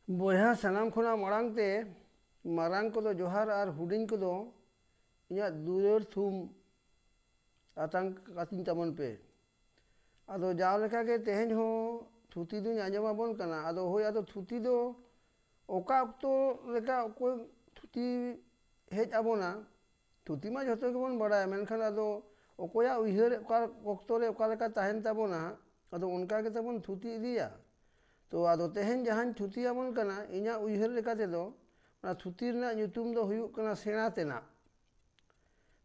बोया सानाम खुना मांगते मारांग को जोहार और हुडिंग को इया दुलर थुम आतंक कातिन तमन पे अदो जाव लेका के तेहन हो थुती दुन आंजमा बन कना अदो होय अदो थुती दो ओका अक्तो लेका कोई थुती हेज आबोना थुती मा जतो के बन बड़ा मेनखान अदो ओकोया उइहर ओका अक्तो रे ओका लेका ताहेन ताबोना अदो उनका के तबन थुती इदिया तो अदो तेहन जहां थुती आबोन कना इना उइहर लेका ते दो ना थुती रना ᱧᱩᱛᱩᱢ दो हुयुग कना सेना तेना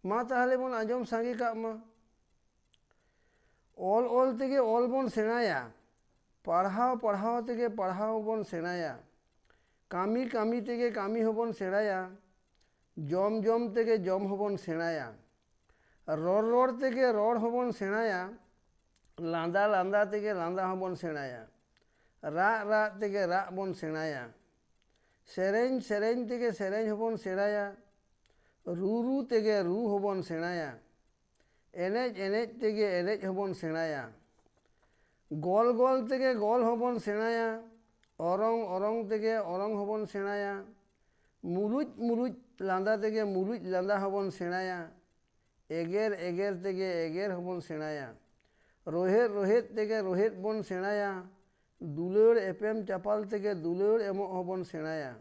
मा ताहले बन आंजम सांगे का मा ऑल ऑल तेगे ऑल बन सेनाया पढ़ाओ पढ़ाओ तेगे पढ़ाओ बन सेनाया कामी कामी तेगे कामी होबन सेनाया जम जम तेगे जम होबन सेनाया रोड रोड तेगे रोड होबन सेनाया लांदा लांदा तेगे लांदा होबन सेनाया रा रा तेगे रा बन सेनाया सेरेंज सेरेंज तेगे सेरेंज होबन सेनाया रू रू तेगे रू होबन सेनाया एनेज एनेज तेगे एनेज होबन सेनाया गोल गोल तेगे गोल होबन सेनाया औरंग औरंग तेगे औरंग होबन सेनाया मुलुज मुलुज लांदा तेगे मुलुज लांदा होबन सेनाया एगेर एगेर तेगे एगेर होबन सेनाया रोहेत रोहेत तेगे रोहेत बन सेनाया दुलर एपेम चापाल तेगे दुलर एमो होबन सेनाया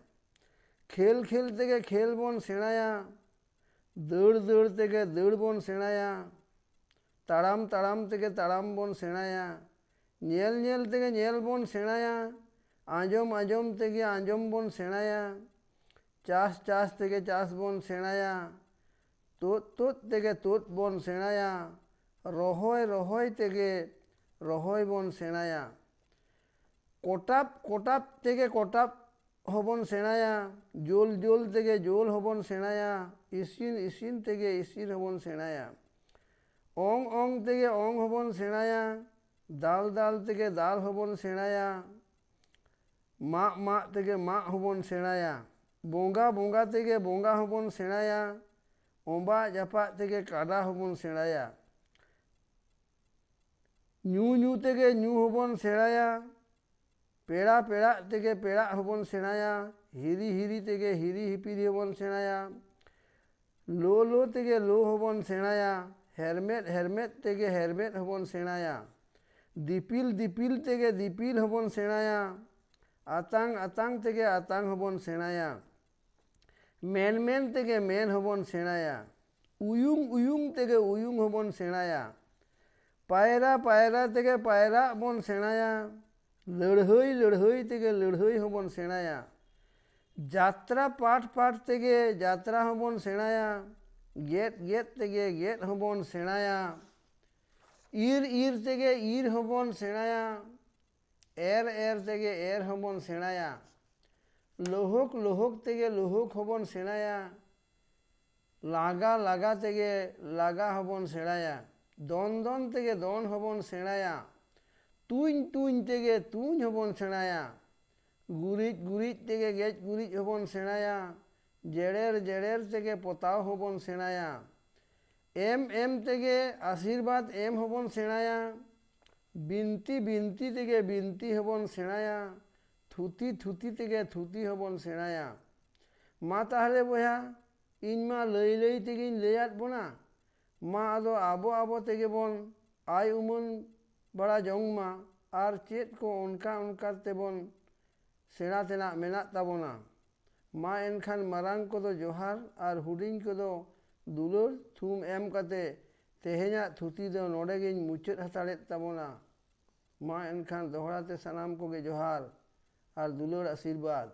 खेल खेल तेगे खेल बन सेनाया दौड़ दौड़ तेगे दौड़ बन सेनाया ताड़ाम ताड़ाम तेगे ताड़ाम बन सेनाया नेल नेल तेगे नेल बन सेनाया आंजम आंजम तेगे आंजम बन सेनाया चास चास तेगे चास बन सेनाया तोत तोत तेगे तोत बन सेनाया रोहोय रोहोय तेगे रोहोय बन सेनाया कोटाप कोटाप तेगे कोटाप होबन सेनाया जोल जोल तेगे जोल होबन सेनाया इसिन इसिन तेगे इसिन होबन सेनाया ओंग ओंग तेगे ओंग होबन सेनाया दाल दाल तेगे दाल होबन सेनाया मा मा तेगे मा होबन सेनाया बोंगा बोंगा तेगे बोंगा होबन सेनाया ओंबा जापा तेगे कादा होबन सेनाया न्यू न्यू तेगे न्यू होबन सेनाया पेड़ा पेड़ा तेगे पेड़ा होबन सेनाया हिरी हिरी तेगे हिरी हिपिरी होबन सेनाया लो लो तेगे लो होबन सेनाया हेलमेट हेलमेट तेगे हेलमेट होबन सेनाया दिपिल दिपिल तेगे दिपिल होबन सेनाया आतांग आतांग तेगे आतांग होबन सेनाया मेन मेन तेगे मेन होबन सेनाया उयुंग उयुंग तेगे उयुंग होबन सेनाया पायरा पायरा तेगे पायरा बन सेनाया लड़हई लड़हई तेगे लड़हई होबन सेनाया जात्रा पाठ पाठ तेगे जात्रा होबन सेनाया गेट गेट तेगे गेट होबन सेनाया ईर ईर तेगे ईर होबन सेनाया एर एर तेगे एर होबन सेनाया लोहक लोहक तेगे लोहक होबन सेनाया लागा लागा तेगे लागा होबन सेनाया दोन दोन तेगे दोन होबन सेनाया तुñ तुñ तेगे तुñ होबन सेनाया गुरिज गुरिज तेगे गेज गुरिज होबन सेनाया जेड़ेर जेड़ेर तेगे पोताव होबन सेनाया एम तेगे आशीर्वाद एम होबन सेनाया बिनती बिनती तेगे बिनती होबन सेनाया थुती थुती तेगे थुती होबन सेनाया मा ताहले बोया इन मा लई लई तेगे लैयात बोना मा आदो आबो आबो तेगे बन आय उमन बड़ा जंग मा आर चेत को उनका उनका तेबन सेना तेना मेना ताबोना मा एनखान मारांग को दो जोहार और हुडिंग को दो दुलर थुम एम कते तेहेना थुती दो नोडेगिन मुचत हताड़े ताबोना मा एनखान दोहराते सनाम को गे जोहार और दुलर आशीर्वाद।